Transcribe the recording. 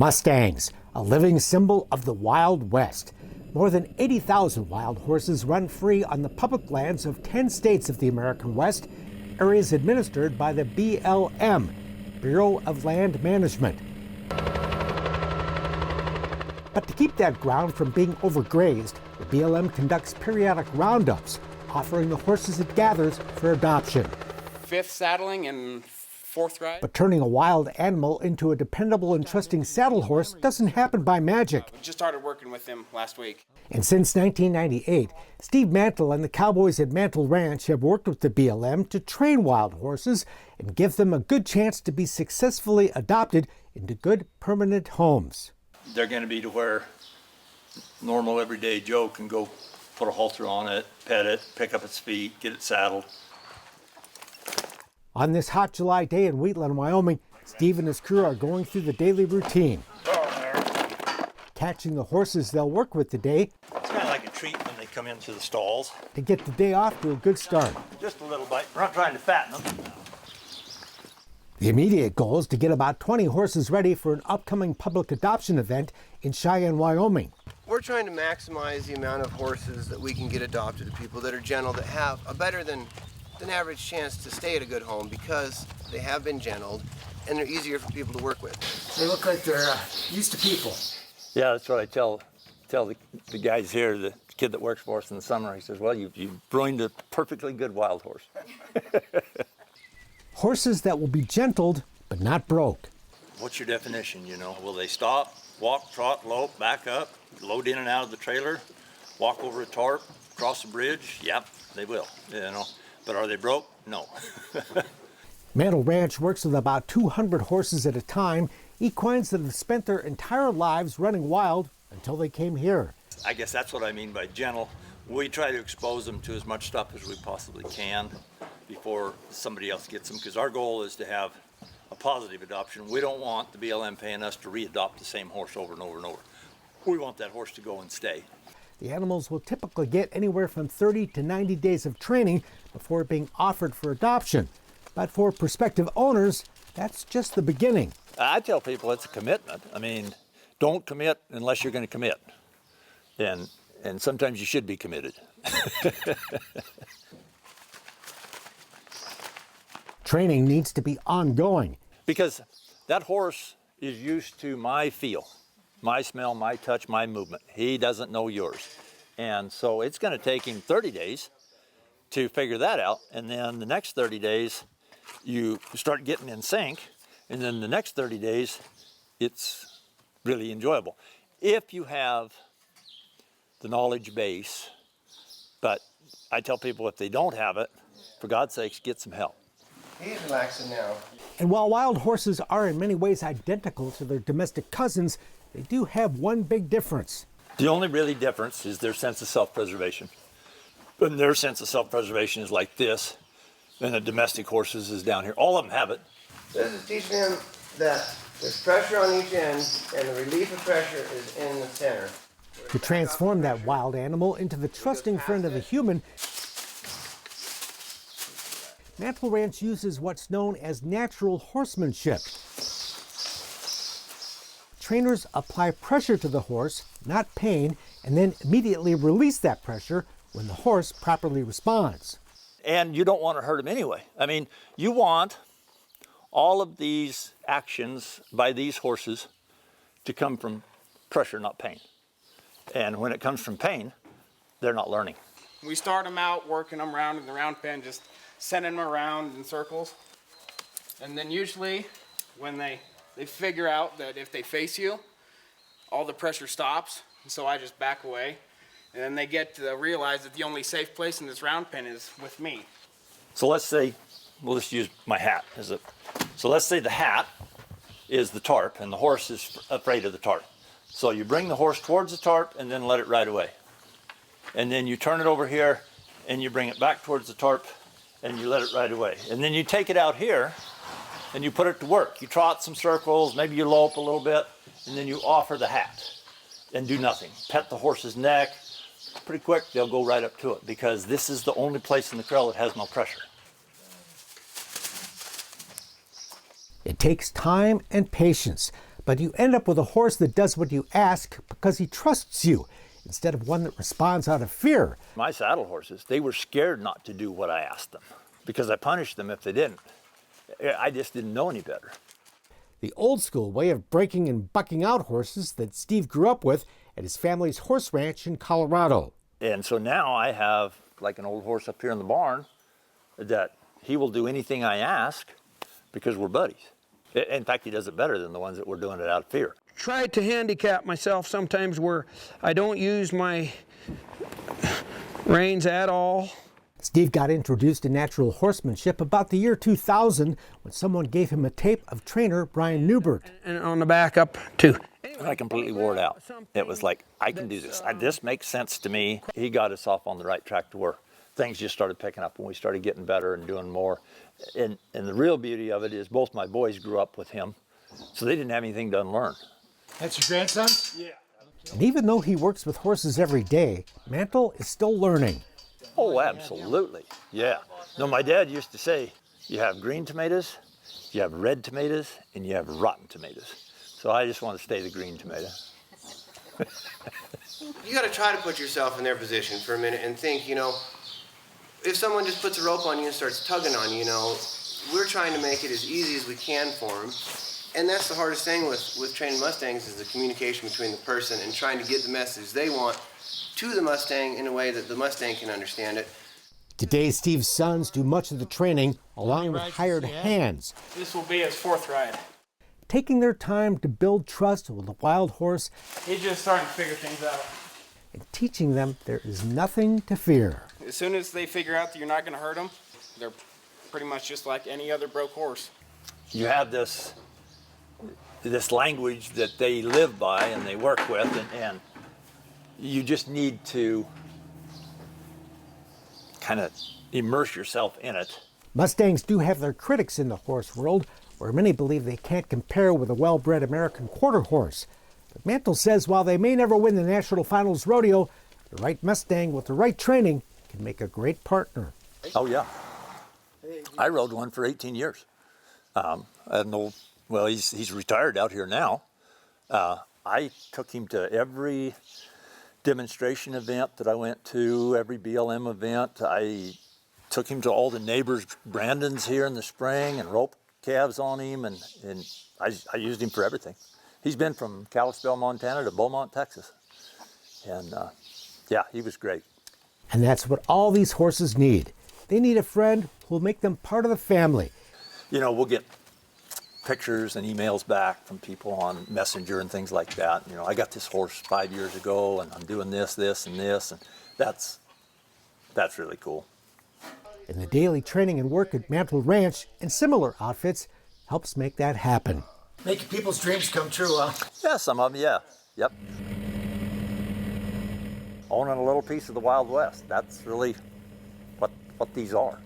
Mustangs, a living symbol of the Wild West. More than 80,000 wild horses run free on the public lands of 10 states of the American West, areas administered by the BLM, Bureau of Land Management. But to keep that ground from being overgrazed, the BLM conducts periodic roundups, offering the horses it gathers for adoption. Fifth saddling and fourth ride. But turning a wild animal into a dependable and trusting saddle horse doesn't happen by magic. We just started working with him last week. And since 1998, Steve Mantle and the cowboys at Mantle Ranch have worked with the BLM to train wild horses and give them a good chance to be successfully adopted into good permanent homes. They're going to be to where normal everyday Joe can go put a halter on it, pet it, pick up its feet, get it saddled. On this hot July day in Wheatland, Wyoming, Steve and his crew are going through the daily routine. Catching the horses they'll work with today. It's kind of like a treat when they come into the stalls. To get the day off to a good start. Just a little bite. We're not trying to fatten them. The immediate goal is to get about 20 horses ready for an upcoming public adoption event in Cheyenne, Wyoming. We're trying to maximize the amount of horses that we can get adopted to people that are gentle, that have a better than average chance to stay at a good home because they have been gentled and they're easier for people to work with. They look like they're used to people. Yeah, that's what I tell the guys here, the kid that works for us in the summer. He says, well, you've ruined a perfectly good wild horse. Horses that will be gentled, but not broke. What's your definition, you know? Will they stop, walk, trot, lope, back up, load in and out of the trailer, walk over a tarp, cross a bridge? Yep, they will, you know. But are they broke? No. Mantle Ranch works with about 200 horses at a time, equines that have spent their entire lives running wild until they came here. I guess that's what I mean by gentle. We try to expose them to as much stuff as we possibly can before somebody else gets them, because our goal is to have a positive adoption. We don't want the BLM paying us to re-adopt the same horse over and over and over. We want that horse to go and stay. The animals will typically get anywhere from 30 to 90 days of training before being offered for adoption. But for prospective owners, that's just the beginning. I tell people it's a commitment. I mean, don't commit unless you're going to commit. And sometimes you should be committed. Training needs to be ongoing. Because that horse is used to my feel, my smell, my touch, my movement. He doesn't know yours. And so it's going to take him 30 days to figure that out. And then the next 30 days, you start getting in sync. And then the next 30 days, it's really enjoyable. If you have the knowledge base, but I tell people if they don't have it, for God's sakes, get some help. He's relaxing now. And while wild horses are in many ways identical to their domestic cousins, they do have one big difference. The only really difference is their sense of self-preservation. And their sense of self-preservation is like this, and the domestic horses is down here. All of them have it. This is teaching them that there's pressure on each end, and the relief of pressure is in the center. To transform that wild animal into the trusting friend of the human, Mantle Ranch uses what's known as natural horsemanship. Trainers apply pressure to the horse, not pain, and then immediately release that pressure when the horse properly responds. And you don't want to hurt him anyway. I mean, you want all of these actions by these horses to come from pressure, not pain. And when it comes from pain, they're not learning. We start them out working them around in the round pen, just sending them around in circles. And then usually when they figure out that if they face you, all the pressure stops. And so I just back away. And then they get to realize that the only safe place in this round pen is with me. So let's say, we'll just use my hat as a, so let's say the hat is the tarp and the horse is afraid of the tarp. So you bring the horse towards the tarp and then let it ride away. And then you turn it over here and you bring it back towards the tarp and you let it ride away. And then you take it out here and you put it to work. You trot some circles, maybe you lope a little bit, and then you offer the hat and do nothing. Pet the horse's neck. Pretty quick, they'll go right up to it because this is the only place in the corral that has no pressure. It takes time and patience, But you end up with a horse that does what you ask because he trusts you, instead of one that responds out of fear. My saddle horses, they were scared not to do what I asked them because I punished them if they didn't. I just didn't know any better. The old school way of breaking and bucking out horses that Steve grew up with at his family's horse ranch in Colorado. And so now I have like an old horse up here in the barn that he will do anything I ask because we're buddies. In fact, he does it better than the ones that were doing it out of fear. Try to handicap myself sometimes where I don't use my reins at all. Steve got introduced to natural horsemanship about the year 2000 when someone gave him a tape of trainer Brian Newbert. And on the back up too. And I completely wore it out. It was like, I can do this. This makes sense to me. He got us off on the right track to where things just started picking up when we started getting better and doing more. And the real beauty of it is both my boys grew up with him, so they didn't have anything to unlearn. That's your grandson? Yeah. And even though he works with horses every day, Mantle is still learning. Oh, absolutely. Yeah. No, my dad used to say, you have green tomatoes, you have red tomatoes, and you have rotten tomatoes. So I just want to stay the green tomato. You got to try to put yourself in their position for a minute and think, if someone just puts a rope on you and starts tugging on you, we're trying to make it as easy as we can for them. And that's the hardest thing with training Mustangs is the communication between the person and trying to get the message they want to the Mustang in a way that the Mustang can understand it. Today, Steve's sons do much of the training along with hired hands. This will be his fourth ride. Taking their time to build trust with a wild horse He's just starting to figure things out. and teaching them there is nothing to fear. As soon as they figure out that you're not going to hurt them, they're pretty much just like any other broke horse. You have this language that they live by and they work with, and you just need to kind of immerse yourself in it. Mustangs do have their critics in the horse world, where many believe they can't compare with a well-bred American quarter horse. But Mantle says while they may never win the National Finals rodeo, the right Mustang with the right training can make a great partner. Oh, yeah. I rode one for 18 years. He's retired out here now. I took him to every demonstration event that I went to, every BLM event. I took him to all the neighbors' Brandons here in the spring and roped calves on him, and I used him for everything. He's been from Kalispell, Montana to Beaumont, Texas. And he was great. And that's what all these horses need. They need a friend who will make them part of the family. We'll get pictures and emails back from people on Messenger and things like that. I got this horse 5 years ago and I'm doing this, and this, and that's really cool. And the daily training and work at Mantle Ranch and similar outfits helps make that happen. Making people's dreams come true, huh? Yeah, some of them, yeah. Yep. Owning a little piece of the Wild West, that's really what these are.